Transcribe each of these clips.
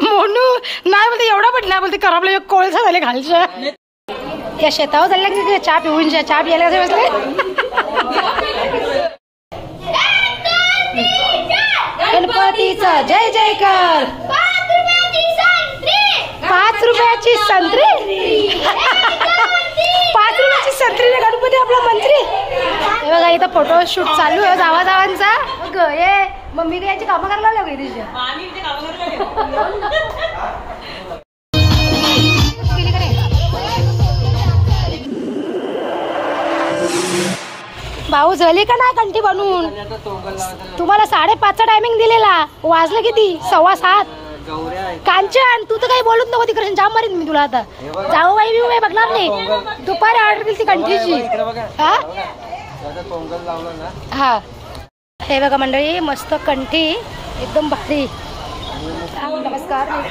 मोनू नाही बोलते एवढा पण नाही बोलते खराबले कोळसा झाले घालच्या या शेतावर चालल्या की चहा पिऊन चहा प्यायला कसे बसले. गणपतीचा जय जयकार. 5 रुपयाची संत्री. 5 रुपयाची संत्री रे गणपती आपला मंत्री. हे बघा इथं फोटोशूट चालू आहे जावाजावांचा. ग ये मम्मी याची कामं करायला लागली तिच्या. भाऊ झाली का ना कंठी बनवून. तुम्हाला 5:30चा टायमिंग दिलेला. वाजलं किती 6:15. कांचन तू तर काही बोलत नको तिकडे जाम मारीन मी तुला. आता जाऊ बाई मी बघणार नाही. दुपारी ऑर्डर केली ती कंठीची. हा हे बघा मंडळी मस्त कंठी एकदम भारी. नमस्कार मी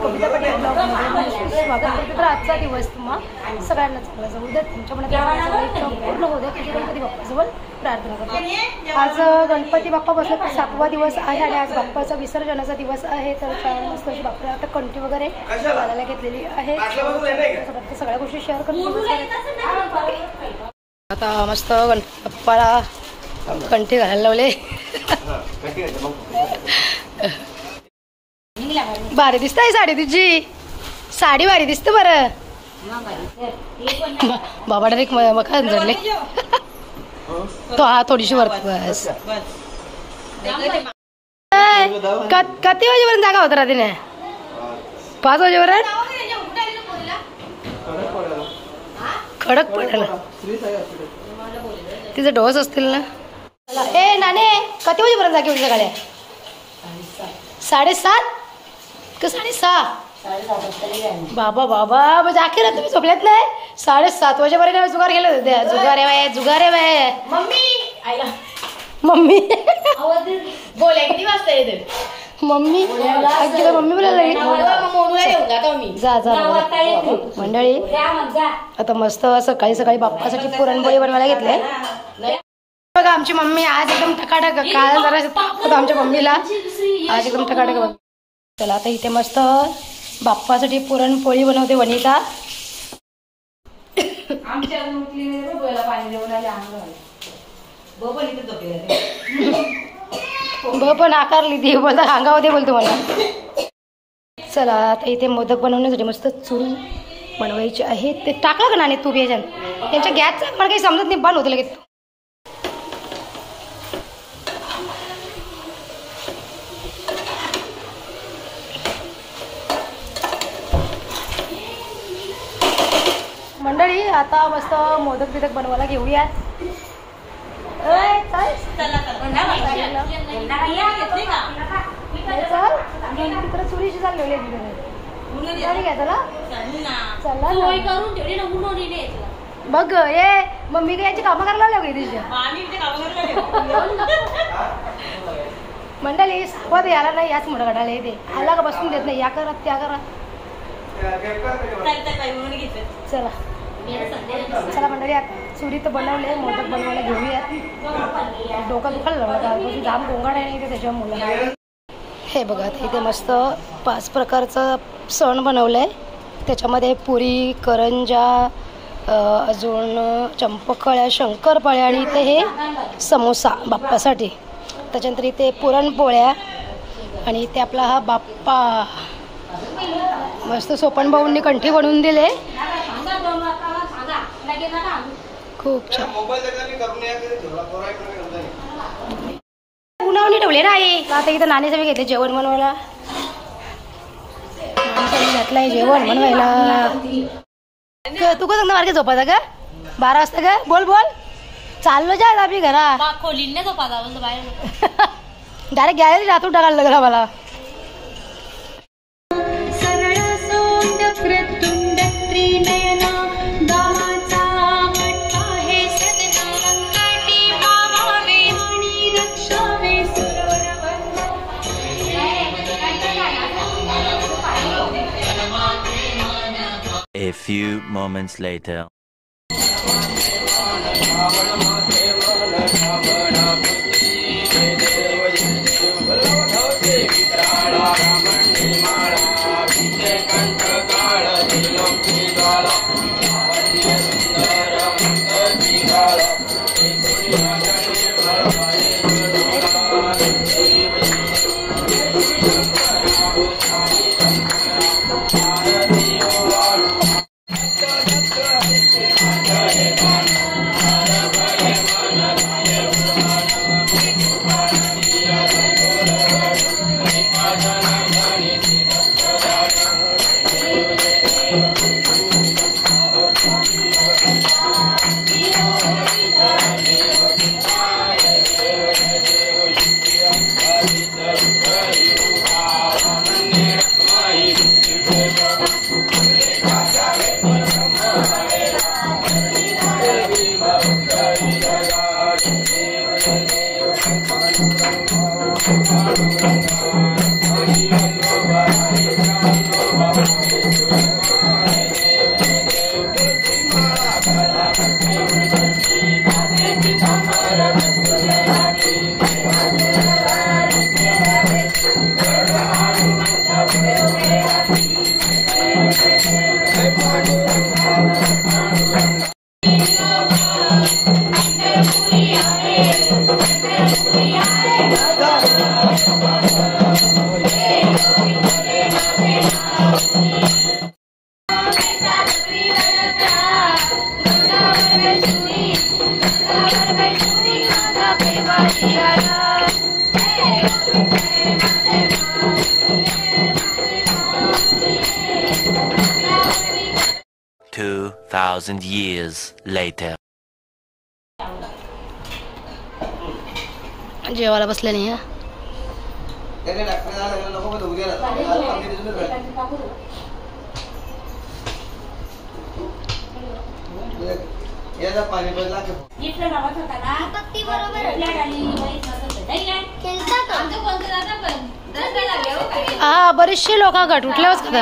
कविता पटेल ब्लॉगमध्ये स्वागत करते. तर आजचा दिवस तुम्हाला सगळ्यांना चांगला जाऊ द्या. तुमच्या मनात पूर्ण होऊ द्या. गणपती बाप्पाजवळ प्रार्थना करते. आज गणपती बाप्पा बसला 7वा दिवस आहे आणि आज बाप्पाचा विसर्जनाचा दिवस आहे. तर मस्त अशी बाप्पा आता कंठी वगैरे घालायला घेतलेली आहे. सगळ्या गोष्टी शेअर करते. आता मस्त गणपती बाप्पाला कंठी घालायला लावले. भारी दिसत साडी तुझी. साडी भारी दिसते बरं. बाबा डायरेक्ट मका जडले तो. हा थोडीशी वरती बस. किती वाजेपर्यंत जागा होता रात्रीने. 5 वाजेपर्यंत कडक पडेल. तिचे डोस असतील ना. ए नाने किती वाजेपर्यंत जागी होती सकाळी. 7:30 का 6:30. बाबा बाबा म्हणजे अखेर तुम्ही झोपल्यात नाही. 7:30 वाजेपर्यंत जुगार केलं होते. जुगारे बाय जुगारे बाय. मम्मी बोला किती वाजता येते. मम्मी मम्मी बोलायला जा जा मंडळी. आता मस्त सकाळी सकाळी बाप्पासाठी पुरणपोळी बनवायला घेतले. बघा आमची मम्मी आज एकदम टकाटक. काल जरा ताप होता आमच्या मम्मीला. आज एकदम टकाटक. बघ चला आता इथे मस्त बाप्पासाठी पुरणपोळी बनवते वनिता. पण आकारली ती बोलता अंगावते बोलतो मला. चला आता इथे मोदक बनवण्यासाठी मस्त चुरून बनवायचे आहे. ते टाकलं का नाणे तूप याच्यात. त्यांच्या गॅसचा मला काही समजत नाही. बंद होतं लगेच. मंडळी आता मस्त मोदक बिदक बनवायला घेऊया. चुरीशी चालली बघ ये मम्मी याची कामं करायला लागली तिच्या. मंडळी सावध याला नाही याच मोठं गटाला येते. आला का बसून देत नाही. या करा त्या करा. चला चला मंडळी आता चुरी तर बनवले. मोदक बनवायला घेऊयात. डोकं दुखायला लागलं जाम गोंगाट आहे नाही त्याच्या मुलाला. हे बघा इथे मस्त 5 प्रकारचं सण बनवलं आहे. त्याच्यामध्ये पुरी करंजा अजून चंपकळ्या शंकरपाळ्या आणि इथे हे समोसा बाप्पासाठी. त्याच्यानंतर इथे पुरणपोळ्या आणि इथे आपला हा बाप्पा. मस्त सोपन भाऊंनी कंठी बनवून दिले. खूप छान. उन्हावणी ठेवले ना आई. आता इथं नाणे सगळे घेतले जेवण बनवायला. घातलंय जेवण बनवायला. तू का सांगता मार्गे झोपायचा का 12 वाजता का. बोल बोल चाललो जा आम्ही घरा. डायरेक्ट गॅलरी रातून टाकायला लागला मला. few moments later. years later. जेवायला बसले नाही हा. हा बरेचसे लोक गट उठल्यावरच खाता.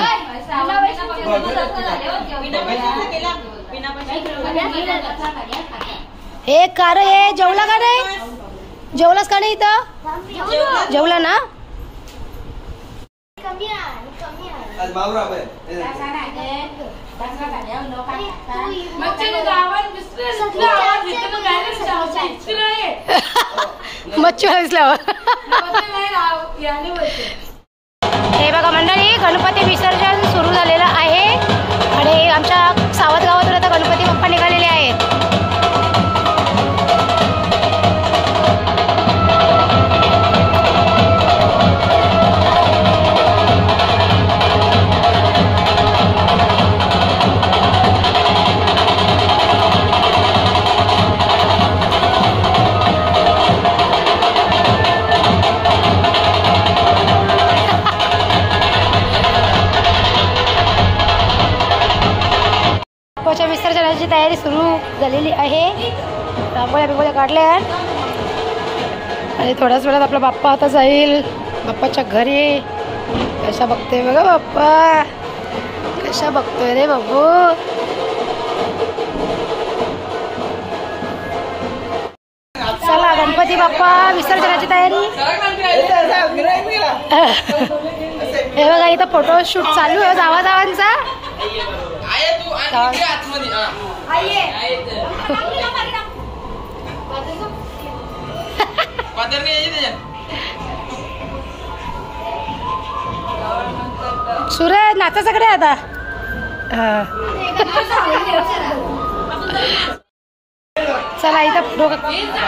हे कार हे जेवला का नाही? जेवलास का नाही इथं? जेवला ना? मच्छर दिसल्यावर. हे बघा मंडळी, गणपती विसर्जन सुरू झालेलं आहे आणि आमच्या सावत गावातून आता गणपती बाप्पा निघालेले आहेत. विसर्जनाची तयारी सुरू झालेली आहे. रांगोळ्या बिंगोळ्या काढल्या आणि थोड्याच वेळात आपला बाप्पा आता जाईल बाप्पाच्या घरी. कशा बघतोय बघा बाप्पा, कशा बघतोय रे बाबू. चला गणपती बाप्पा विसर्जनाची तयारी. हे बघा इथं फोटोशूट चालू आहे जावा जावांचा. सूरज नाचायचं कडे आता. चला इथं फोटो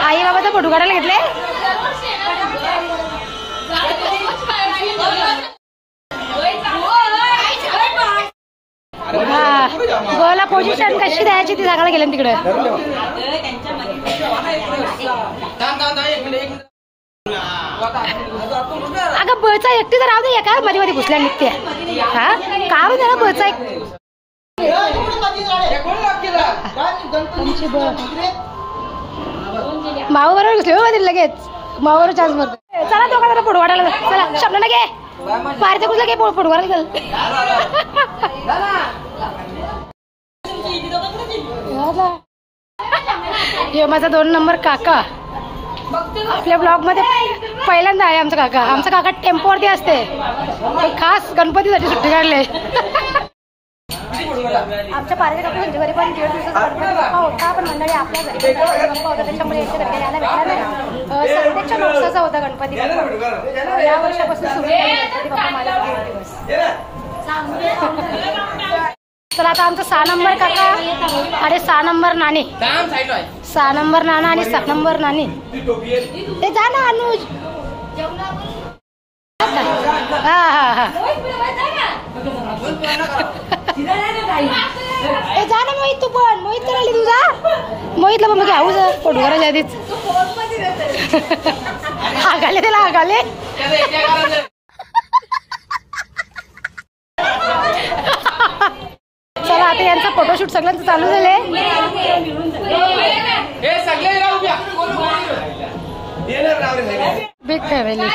आई बाबाचा फोटो काढायला घेतले. हा गोला पोझिशन कशी द्यायची ती सांगायला गेले तिकडे. अगं बळचा एकटी तर राहू दे का मध्ये मध्ये घुसल्या निघते. हा का द्या ना बळचा माऊ बरोबर घुसले हो मध्ये लगेच. माऊ बरोबर चान्स मारतो. चला दोघा जरा फोटो काढायला. चला शब्द ना घे पारच्या घुसला घे फोटो काढायला. हे माझा 2 नंबर काका आपल्या ब्लॉग मध्ये पहिल्यांदा आहे. आमचा काका टेम्पोवरती असते. खास गणपतीसाठी सुट्टी काढले. आमच्या पारवी काकूंच्या घरी पण 1.5 दिवसाचा गणपती बाप्पा होता. पण मंडळी आपल्या घरी बाप्पा होता त्याच्यामुळे याच्या घरी यायला भेटला नाही. संडेच्या नवसाचा होता गणपती बाप्पा. या वर्षापासून सुरू गणपती बाप्पा मला 1 दिवस. चला आता आमचा 6 नंबर काका आणि 6 नंबर नानी. 6 नंबर नाना आणि 7 नंबर नानी. ते जा ना अनुज. हा हा हा ए जा ना मोहित. तू पण मोहित तर आली तुझा. मोहितला पण घ्याऊ जा फोटो करायच्या आधीच. आगाले त्याला आगाले. चला आता यांचा फोटोशूट सगळ्यांचं चालू झाले. Big family.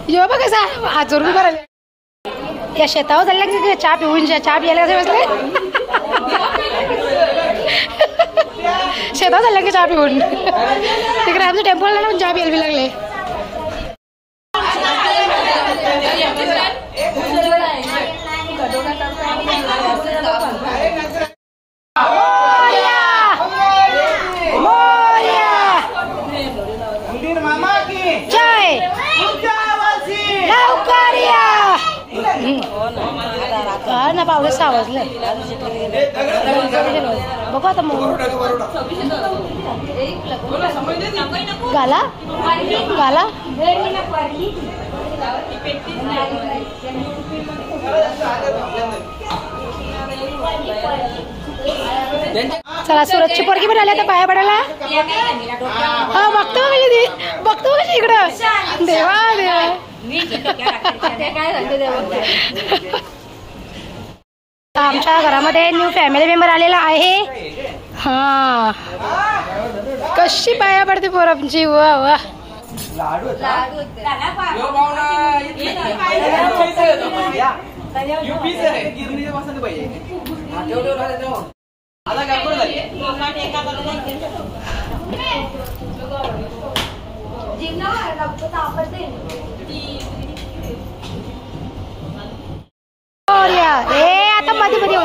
यो बघ कसा हात जोडून करायला. या शेतावर चालल्या की चहा पिऊन चहा पियाला कसे बसले. शेतावर चालल्या की चहा पिऊन. तिकडे आमच्या टेम्पलला ना चहा प्यायला लागले. ना पावलेच आवाजलं. बघू आता गाला गाला. चला सुरतची पोरगी पण आली आता पाया पडायला. हा बघतो कशी इकडं. देवा देवा. आमच्या घरामध्ये न्यू फॅमिली मेंबर आलेला आहे. हा कशी पाया पडते पोर आमची. वा वा. आता मध्ये मध्ये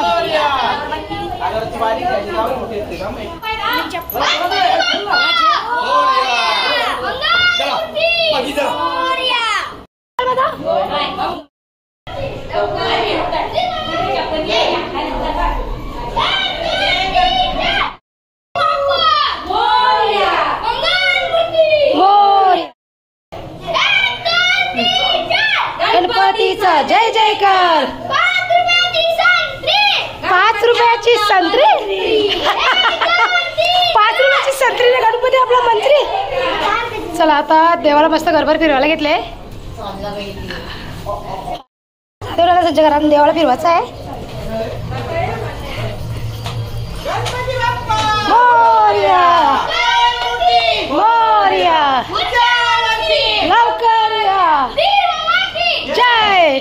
गणपतीचा जय जयकार. 5 रुपयाची संत्री. 5 रुपयाची संत्री ना गणपती आपला मंत्री. चला आता देवाला मस्त घरभर फिरवायला घेतले. देवाला सज्ज घरात देवाला फिरवायचं आहे. मोरया मोरया लवकर या. जय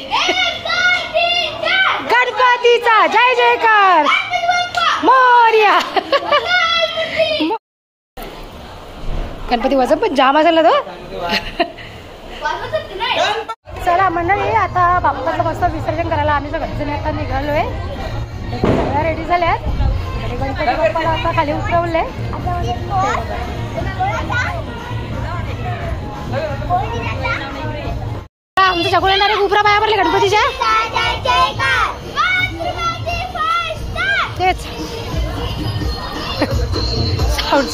गणपतीचा जय जयकार. मोरया. गणपती वजन पण जाम असेल ना तो. चला मंडळी आता बाप्पाचं मस्त विसर्जन करायला आम्ही सगळेजण आता निघालोय. सगळ्या रेडी झाल्यात. गणपती बाप्पाला आता खाली उतरवले. आमच्या चकुला डायरेक्ट उपरा पाया पडले गणपतीच्या. तेच साऊंड.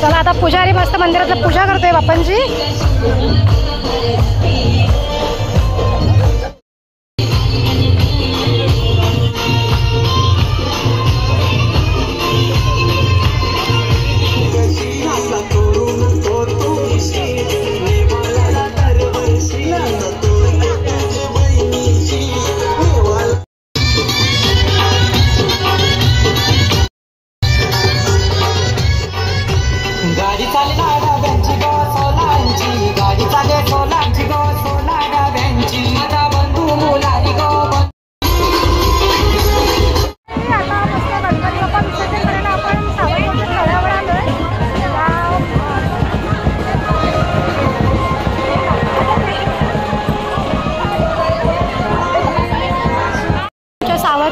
चला आता पुजारी मस्त मंदिरातला पूजा करतोय बाप्पांची.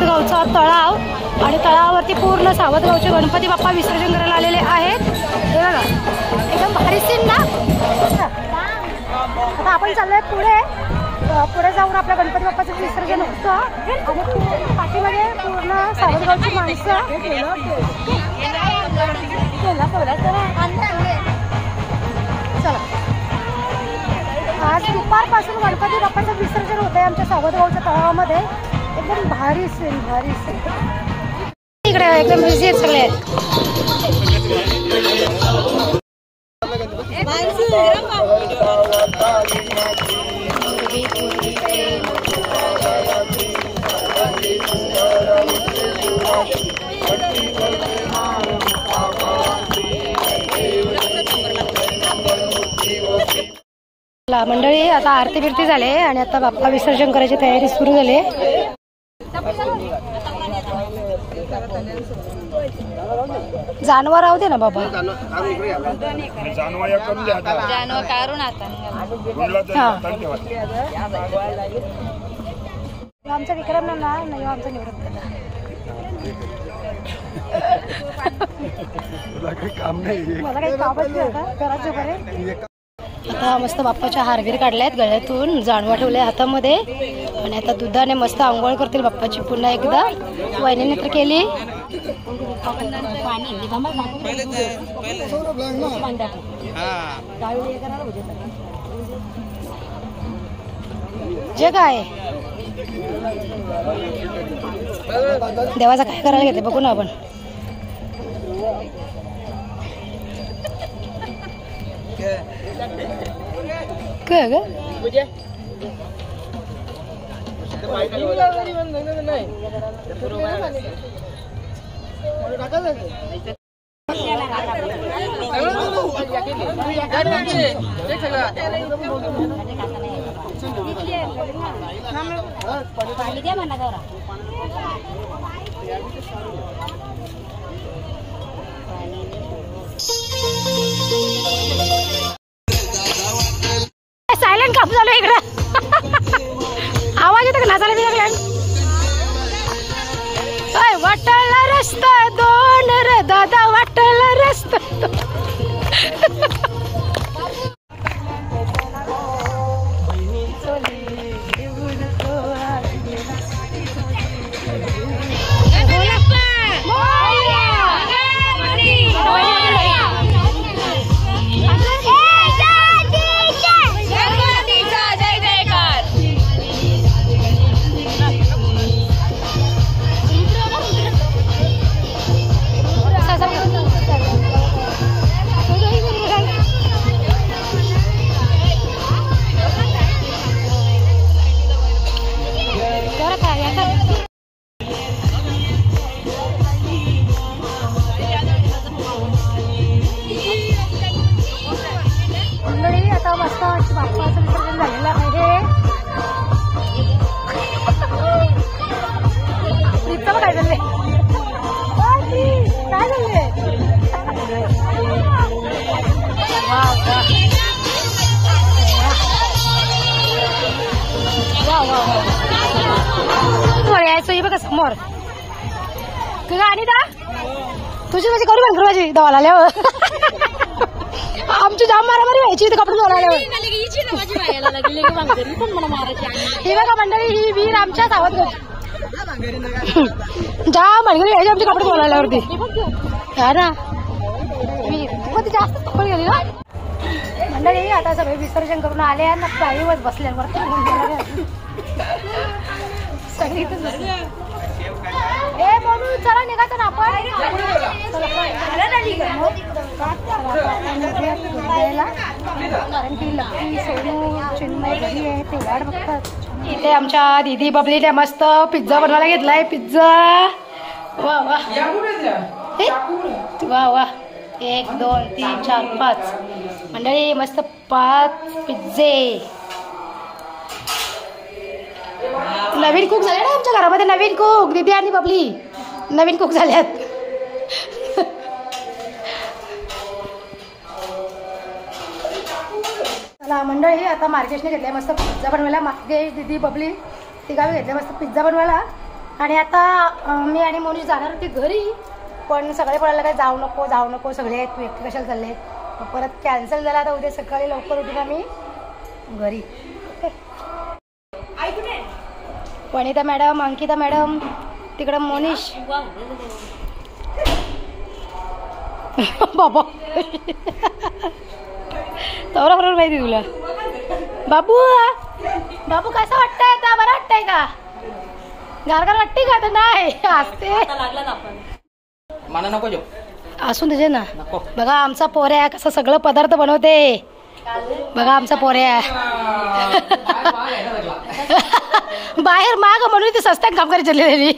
सावतगावचा तळाव आणि तळावावरती पूर्ण सावतगावचे गणपती बाप्पा विसर्जन करायला आलेले आहेत. हे बघा एकदम भारी सीन ना. आता आपण चाललोय पुढे जाऊन आपल्या गणपती बाप्पाचं विसर्जन होतं आणि पाठीमध्ये पूर्ण सावतगावची माणसं चला. आज दुपारपासून गणपती बाप्पाचं विसर्जन होतंय आमच्या सावतगावच्या तळावामध्ये. एकदम भारी सीन इकडे एकदम बिझी आहेत सगळे. मंडळी आता आरती बिरती झाले आणि आता बाप्पा विसर्जन करायची तयारी सुरू झाली. जानवर राहू दे ना बाबा. आमचा विक्रम ना नाही आमचा निवृत्त मला काही कामच नाही करायचं बरे. आता मस्त बाप्पाच्या हारबीर काढल्यात गळ्यातून, जानवा ठेवले हातामध्ये आणि आता दुधाने मस्त आंघोळ करतील बाप्पाची पुन्हा एकदा. वहिनीने तर केली. जे काय देवाचा काय करायला घेते बघू ना आपण. काय ग सायलेंट काप झालं इकडं. आवाज येतो का नाचायला बिचारला. वाटला रस्ता दोन रे दादा वाटला रस्ता. समोर अनिता तुझी कशी करू पण माझी दवाला आल्यावर आमची जाम मारामारी व्हायची कपडे धुवायला आल्यावर. ही बघा मंडळी ही वीर आमच्या सावतगावची जाम मालगरी व्हायची आमचे कपडे धुवायला आल्यावरती. हा ना वीर ती जास्त कपडे गेली ना. मंडळी आता सगळे विसर्जन करून आले आणि गाडीवर बसल्यावर सगळी इथंच बसली. ए म्हणून चला निघायचं ना आपण. कारण की लक्की सोनू चिन्मय घरी आहे ते वाट बघतात. इथे आमच्या दीदी बबलीने मस्त पिझ्झा बनवायला घेतलाय. पिझ्झा वा वा वा वा 1 2 3 4 5 मंडळी मस्त 5 पिझ्झे. नवीन कुक झाले ना आमच्या घरामध्ये. नवीन कुक दीदी आणि बबली नवीन कुक झाल्यात. चला मंडळी आता मार्केटने घेतले मस्त पिझ्झा बनवायला. मागे दीदी बबली तिघावी घेतले मस्त पिझ्झा बनवायला. आणि आता मी आणि मोनिश जाणार होती घरी, पण सगळे पडायला काय जाऊ नको सगळे आहेत, तू एकटे कशाला चालले, परत कॅन्सल झाला. आता उद्या सकाळी लवकर उठून आम्ही घरी. वनिता मॅडम, अंकिता मॅडम, तिकडं मोनिश. बाबा तवरा बरोबर माहिती तुला. बाबू बाबू कसं वाटतंय आता, बरं वाटतंय का, गारगार वाटते का? तर नाही असते मला नको जो असून तुझे ना. बघा आमचा पोऱ्या कसं सगळं पदार्थ बनवते. बघा आमचा पोऱ्या बाहेर माग म्हणून ते सस्त्यात काम करायला चाललेली.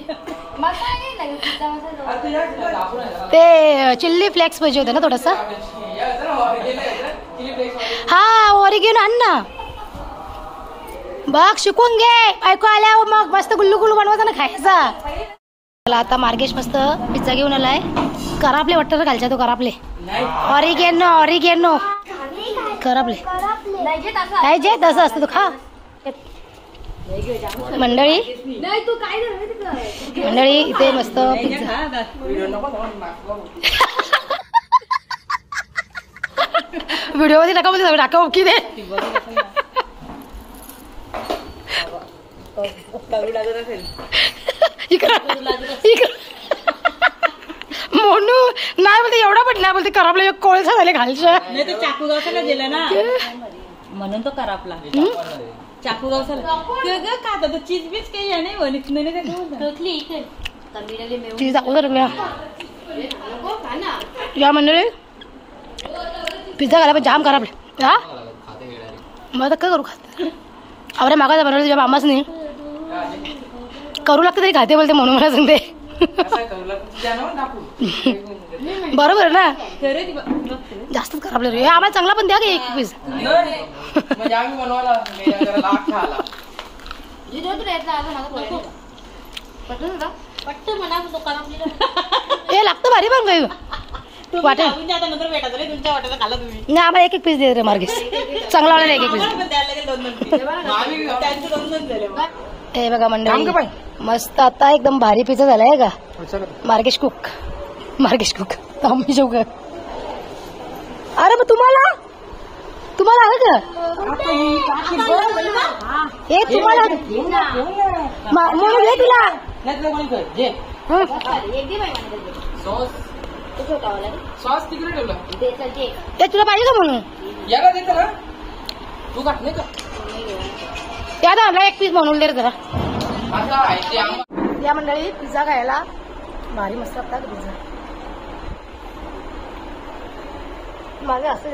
ते चिल्ली फ्लेक्स पाहिजे होते ना थोडस. हा ओरिगेनो आण ना. बघ शिकून घे, ऐकू आल्यावर मग मस्त गुल्लू गुल्लू बनवायचा ना खायचा. मला आता मार्गेश मस्त पिझ्झा घेऊन आलाय. करापले वाटतं घालच्या तो, करापले ऑरिगेनो करापले काय जे तसं असतं. तू खा मंडळी इथे मस्त पिझ्झा. व्हिडिओ मध्ये नका मध्ये टाका ओके दे. मोनू नाही बोलते एवढा पण नाही बोलते, करापला कोळसा झाले घालच्या. चाकू गावसाला गेला ना म्हणून तो करापला. चाकू गावसाला चीज बीज काही आहे नाही. चीज दाखवतो या मंडळी. पिझ्झा घाला पण जाम खराब. हा मग काय करू, खाते अरे मागा बनवलं तुझ्या मामाच नाही करू लागतं तरी खाते बोलते म्हणून मला सांगते. बरोबर ना, जास्तच खराब रे. आम्हाला चांगला पण द्या की एक पीस. हे लागतं भारी पण काही वाटेल नाही. आम्हाला एक एक पीस दे रे मार्गेश, चांगला वाला एक एक पीस. हे बघा मंडळी मस्त आता एकदम भारी पिझ्झा झालाय का. मार्गेश कुक आम्ही जेव का. अरे मग तुम्हाला आलं का हे, तुम्हाला म्हणून घे तुला. ते तुला पाहिजे का म्हणून त्या आणला एक पीस म्हणून दे जरा. या मंडळी पिझ्झा खायला भारी मस्त लागतात पिझ्झा. मागे असं